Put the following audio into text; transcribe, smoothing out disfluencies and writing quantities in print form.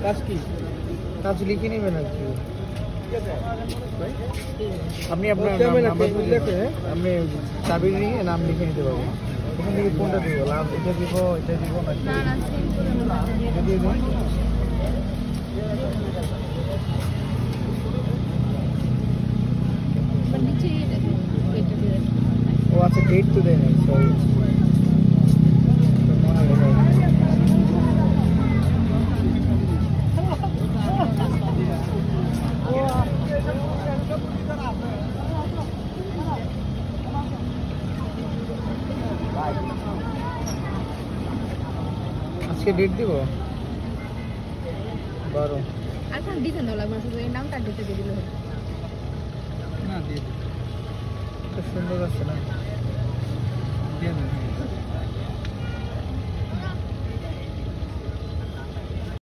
কাজ কি? কাজ লিখে নেবেন আর কি। আপনি আপনার আপনি চাবি নিয়ে নাম লিখে নিতে পারবেন। এখান থেকে কোনটা দিব? লাভ এটা দিব, এটা দিব না এটা দিয়ে দিন। ও আচ্ছা, ডেট তো দেয় নাই, সরি। আজকে ডেট দিব 12। আচ্ছা দিছেন তো লাগবে শুধু এই নামটা দিতে দিয়ে দিলে হবে না দিয়ে দিন, সুন্দর আছে না, দিয়ে দিন।